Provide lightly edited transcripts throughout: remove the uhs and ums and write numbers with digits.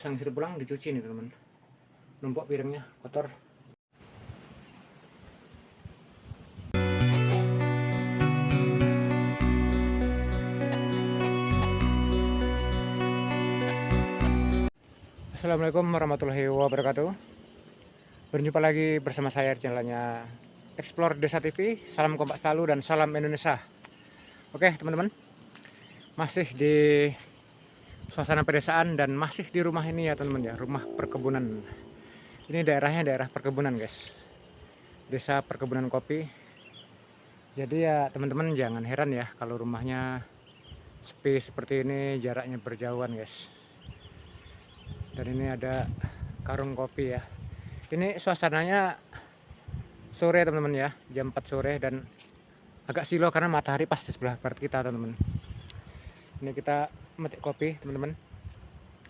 Sang istri pulang dicuci nih teman, numpuk piringnya kotor. Assalamualaikum warahmatullahi wabarakatuh. Berjumpa lagi bersama saya di channelnya Explore Desa TV. Salam kompak selalu dan salam Indonesia. Oke teman-teman, masih di suasana pedesaan dan masih di rumah ini ya teman-teman ya, rumah perkebunan. Ini daerahnya daerah perkebunan guys, desa perkebunan kopi. Jadi ya teman-teman jangan heran ya kalau rumahnya sepi seperti ini, jaraknya berjauhan guys. Dan ini ada karung kopi ya. Ini suasananya sore teman-teman ya, jam 4 sore dan agak silau karena matahari pas di sebelah barat kita teman-teman. Ini kita metik kopi teman-teman,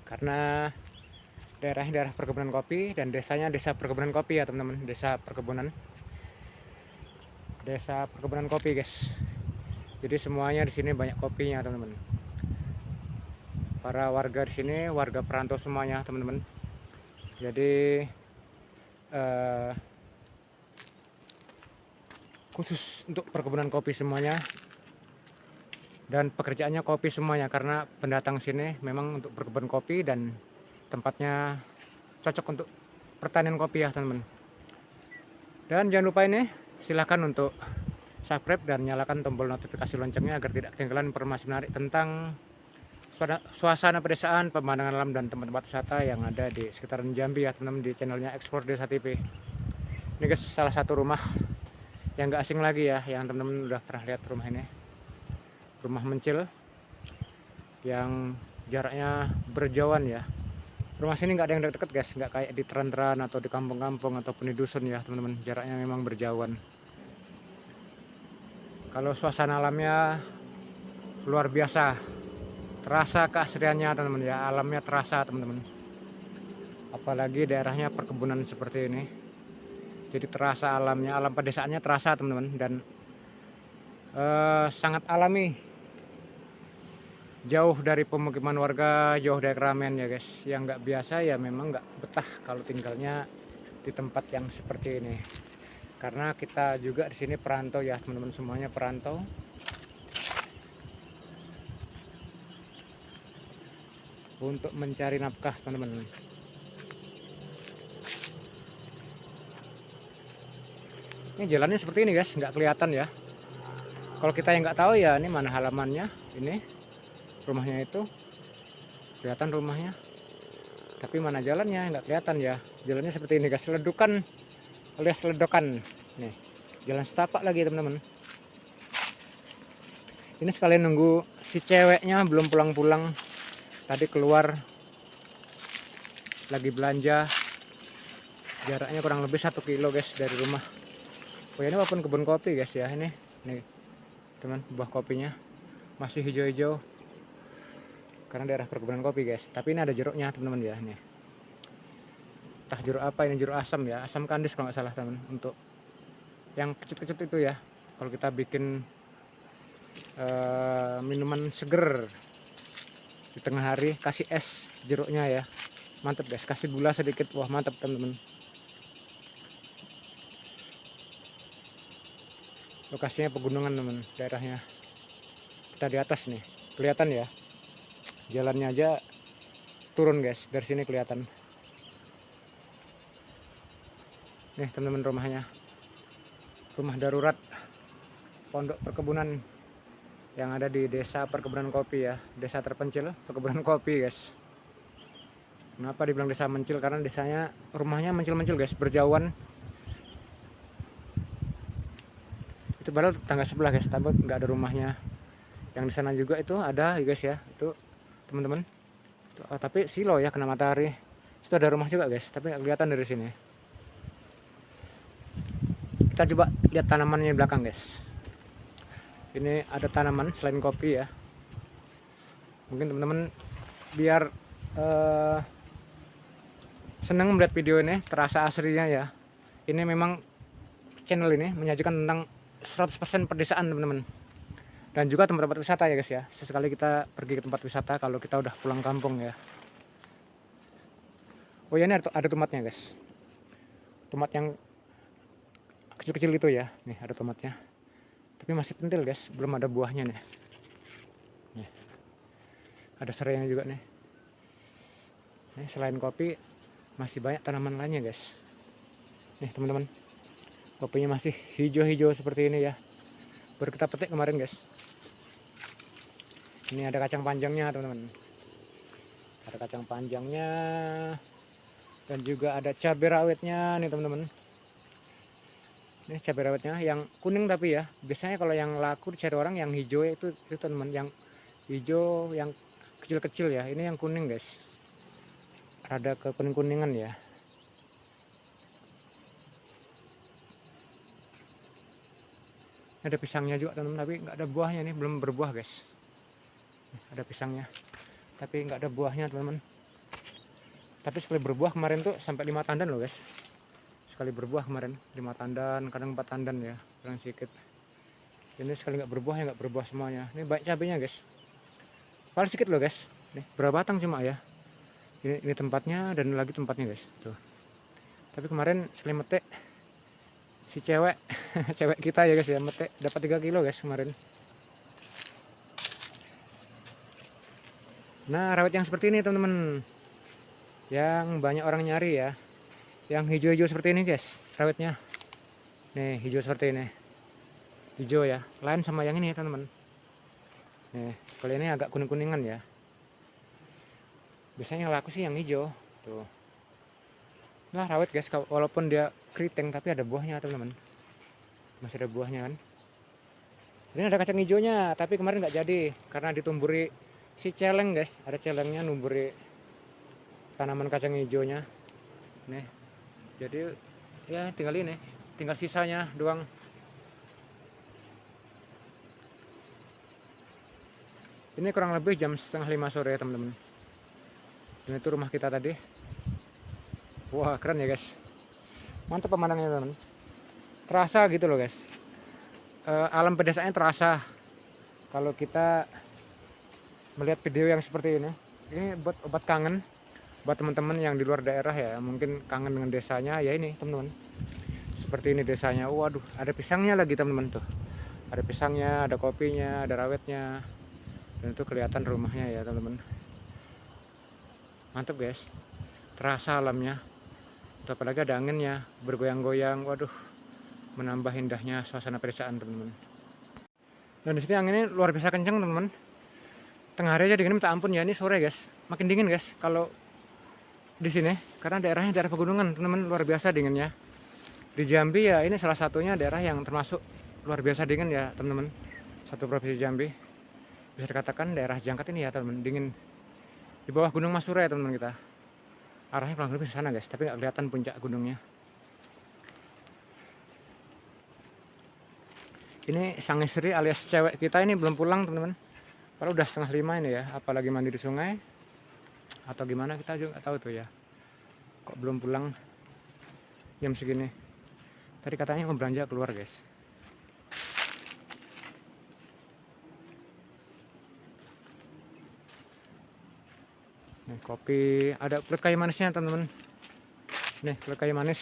karena daerahnya daerah perkebunan kopi dan desanya desa perkebunan kopi ya teman-teman, desa perkebunan kopi guys. Jadi semuanya di sini banyak kopinya teman-teman. Para warga di sini warga perantau semuanya teman-teman. Jadi khusus untuk perkebunan kopi semuanya, dan pekerjaannya kopi semuanya karena pendatang sini memang untuk berkebun kopi dan tempatnya cocok untuk pertanian kopi ya teman-teman. Dan jangan lupa ini silahkan untuk subscribe dan nyalakan tombol notifikasi loncengnya agar tidak ketinggalan informasi menarik tentang suasana pedesaan, pemandangan alam dan tempat-tempat wisata yang ada di sekitaran Jambi ya teman-teman, di channelnya Explore Desa TV. Ini guys salah satu rumah yang gak asing lagi ya, yang teman-teman udah pernah lihat rumah ini. Rumah mencil yang jaraknya berjauhan ya. Rumah sini nggak ada yang deket-deket guys, nggak kayak di teran-teran atau di kampung-kampung ataupun di dusun ya teman-teman, jaraknya memang berjauhan. Kalau suasana alamnya luar biasa, terasa keasriannya teman-teman ya, alamnya terasa teman-teman. Apalagi daerahnya perkebunan seperti ini, jadi terasa alamnya, alam pedesaannya terasa teman-teman, dan sangat alami. Jauh dari pemukiman warga, jauh dari keramaian ya guys. Yang nggak biasa ya memang nggak betah kalau tinggalnya di tempat yang seperti ini. Karena kita juga di sini perantau ya teman-teman, semuanya perantau. Untuk mencari nafkah teman-teman. Ini jalannya seperti ini guys, nggak kelihatan ya. Kalau kita yang nggak tahu ya ini mana halamannya, ini rumahnya itu kelihatan rumahnya, tapi mana jalannya nggak kelihatan ya. Jalannya seperti ini guys, ledukan alias ledokan. Nih jalan setapak lagi teman-teman. Ini sekalian nunggu si ceweknya belum pulang-pulang, tadi keluar lagi belanja, jaraknya kurang lebih 1 kilo guys dari rumah. Oh ini walaupun kebun kopi guys ya, ini nih teman, buah kopinya masih hijau-hijau karena daerah perkebunan kopi guys. Tapi ini ada jeruknya teman-teman ya, nih entah jeruk apa ini, jeruk asam ya, asam kandis kalau nggak salah teman, untuk yang kecut-kecut itu ya, kalau kita bikin minuman seger di tengah hari kasih es jeruknya ya, mantep guys, kasih gula sedikit, wah mantep teman-teman. Lokasinya pegunungan teman, daerahnya kita di atas nih, kelihatan ya, jalannya aja turun guys, dari sini kelihatan. Nih teman-teman rumahnya, rumah darurat pondok perkebunan yang ada di desa perkebunan kopi ya, desa terpencil perkebunan kopi guys. Kenapa dibilang desa mencil? Karena desanya rumahnya mencil-mencil guys, berjauhan. Itu padahal tangga sebelah guys, tapi nggak ada rumahnya. Yang di sana juga itu ada ya guys ya, itu teman-teman. Tapi silo ya, kena matahari. Itu ada rumah juga guys, tapi nggak kelihatan dari sini. Kita coba lihat tanamannya di belakang guys. Ini ada tanaman selain kopi ya. Mungkin teman-teman biar senang melihat video ini, terasa aslinya ya. Ini memang channel ini menyajikan tentang 100% pedesaan teman-teman, dan juga tempat-tempat wisata ya guys ya. Sesekali kita pergi ke tempat wisata kalau kita udah pulang kampung ya. Oh ya, ini ada tomatnya guys, tomat yang kecil-kecil itu ya. Nih ada tomatnya, tapi masih pentil guys, belum ada buahnya nih. Nih ada serainya juga nih. Selain kopi masih banyak tanaman lainnya guys. Nih teman-teman, kopinya masih hijau-hijau seperti ini ya, baru kita petik kemarin guys. Ini ada kacang panjangnya teman-teman, ada kacang panjangnya, dan juga ada cabai rawitnya nih teman-teman. Ini cabai rawitnya yang kuning, tapi ya biasanya kalau yang laku dicari orang yang hijau itu teman-teman, yang hijau yang kecil-kecil ya. Ini yang kuning guys, rada ke kuning-kuningan ya. Ada pisangnya juga teman-teman, tapi nggak ada buahnya nih, belum berbuah guys. Ada pisangnya tapi nggak ada buahnya teman-teman. Tapi sekali berbuah kemarin tuh sampai 5 tandan loh guys. Sekali berbuah kemarin 5 tandan, kadang 4 tandan ya, kurang sedikit. Ini sekali nggak berbuah ya nggak berbuah semuanya. Ini banyak cabenya guys, paling sedikit loh guys. Nih berapa batang cuma ya. Ini tempatnya, dan lagi tempatnya guys tuh. Tapi kemarin sekali metik si cewek cewek kita ya guys ya, metik dapat 3 kilo guys kemarin. Nah rawit yang seperti ini teman-teman, yang banyak orang nyari ya, yang hijau-hijau seperti ini guys rawitnya. Nih hijau seperti ini, hijau ya, lain sama yang ini teman-teman. Nih kalau ini agak kuning-kuningan ya, biasanya yang laku sih yang hijau tuh. Nah rawit guys, walaupun dia keriting tapi ada buahnya teman-teman, masih ada buahnya kan. Ini ada kacang hijaunya, tapi kemarin nggak jadi karena ditumburi si celeng guys. Ada celengnya numburi tanaman kacang hijaunya nih. Jadi ya tinggal ini, tinggal sisanya doang. Ini kurang lebih jam setengah 5 sore teman-teman. Dan itu rumah kita tadi. Wah keren ya guys, mantap pemandangannya teman. Terasa gitu loh guys, alam pedesaan terasa kalau kita melihat video yang seperti ini. Ini buat obat kangen buat teman-teman yang di luar daerah ya, mungkin kangen dengan desanya ya. Ini teman-teman, seperti ini desanya. Waduh ada pisangnya lagi teman-teman tuh, ada pisangnya, ada kopinya, ada rawitnya, dan itu kelihatan rumahnya ya teman-teman. Mantap guys, terasa alamnya. Apalagi ada anginnya bergoyang-goyang, waduh menambah indahnya suasana pedesaan teman-teman. Dan di sini anginnya luar biasa kencang teman-teman. Tengah hari aja dingin minta ampun ya. Ini sore guys, makin dingin guys kalau di sini, karena daerahnya daerah pegunungan teman-teman, luar biasa dinginnya. Di Jambi ya ini salah satunya daerah yang termasuk luar biasa dingin ya teman-teman. Satu provinsi Jambi, bisa dikatakan daerah jangkat ini ya teman-teman, dingin. Di bawah Gunung Masura ya teman-teman kita. Arahnya kurang lebih ke sana guys, tapi nggak kelihatan puncak gunungnya. Ini sang istri alias cewek kita ini belum pulang teman-teman. Kalau udah setengah 5 ini ya, apalagi mandi di sungai atau gimana kita juga nggak tahu tuh ya. Kok belum pulang jam segini? Tadi katanya mau belanja keluar guys. Nih kopi, ada kulit kayu manisnya teman-teman. Nih kulit kayu manis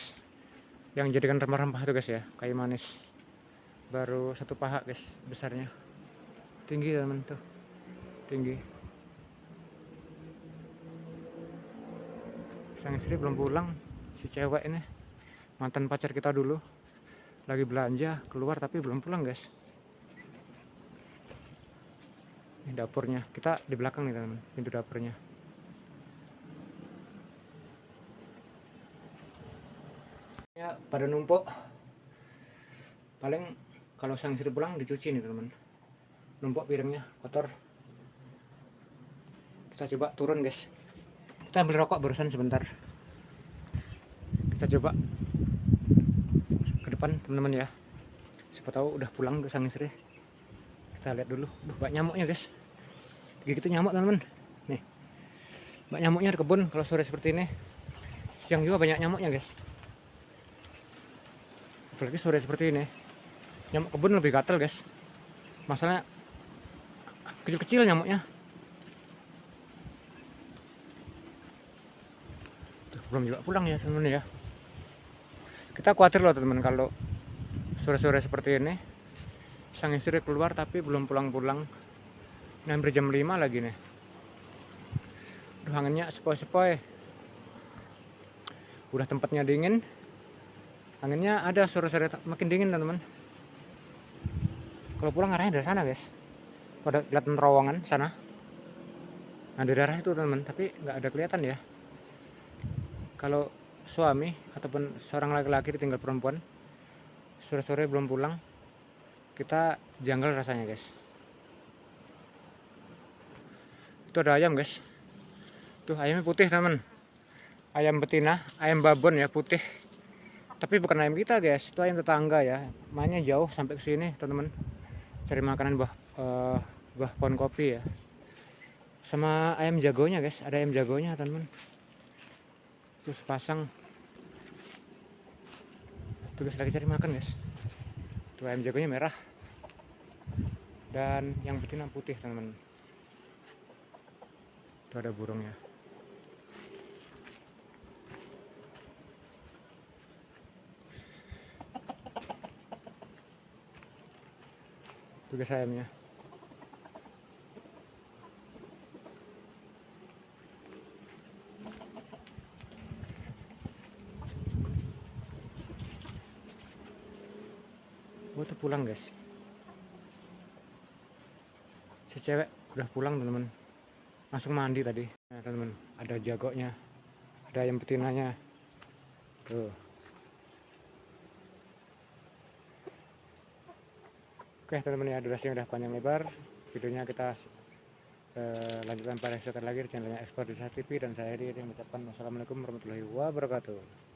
yang jadikan rempah-rempah tuh guys ya, kayu manis. Baru 1 paha guys besarnya, tinggi teman tuh, tinggi. Sang istri belum pulang, si cewek ini mantan pacar kita dulu, lagi belanja keluar tapi belum pulang guys. Ini dapurnya, kita di belakang nih teman, pintu dapurnya. Ya pada numpuk, paling kalau sang istri pulang dicuci nih teman, numpuk piringnya kotor. Kita coba turun guys, kita ambil rokok barusan sebentar. Kita coba ke depan teman-teman ya, siapa tahu udah pulang ke sang istri. Kita lihat dulu. Banyak nyamuknya guys, gigit nyamuk teman-teman. Nih banyak nyamuknya di kebun kalau sore seperti ini. Siang juga banyak nyamuknya guys, apalagi sore seperti ini. Nyamuk kebun lebih gatel guys, masalahnya kecil-kecil nyamuknya. Tuh, belum juga pulang ya teman-teman ya. Kita khawatir loh teman-teman kalau sore-sore seperti ini sang istri keluar tapi belum pulang-pulang. Nah, hampir jam 5 lagi nih. Aduh, anginnya sepoi-sepoi. Udah tempatnya dingin, anginnya ada, sore-sore makin dingin teman-teman. Kalau pulang arahnya dari sana guys, pada kelihatan terowongan sana. Nah dari arah itu teman-teman, tapi nggak ada kelihatan ya. Kalau suami ataupun seorang laki-laki ditinggal perempuan sore-sore belum pulang, kita janggal rasanya guys. Itu ada ayam guys, tuh ayamnya putih teman, ayam betina, ayam babon ya, putih. Tapi bukan ayam kita guys, itu ayam tetangga ya, mainnya jauh sampai ke sini teman-teman, cari makanan buah pohon kopi ya. Sama ayam jagonya guys, ada ayam jagonya teman-teman, tuh sepasang. Tuh guys, lagi cari makan guys. Tuh ayam jagonya merah dan yang betina putih teman-teman. Tuh ada burungnya. Tuh guys ayamnya. Oh tuh pulang guys, si cewek udah pulang teman-teman, langsung mandi tadi. Nah teman-teman, ada jagonya, ada ayam betinanya tuh. Oke teman-teman ya, durasinya udah panjang lebar, videonya kita lanjutkan pada episode lagi di channelnya Explore Desa TV, dan saya Heri yang mengucapkan wassalamualaikum warahmatullahi wabarakatuh.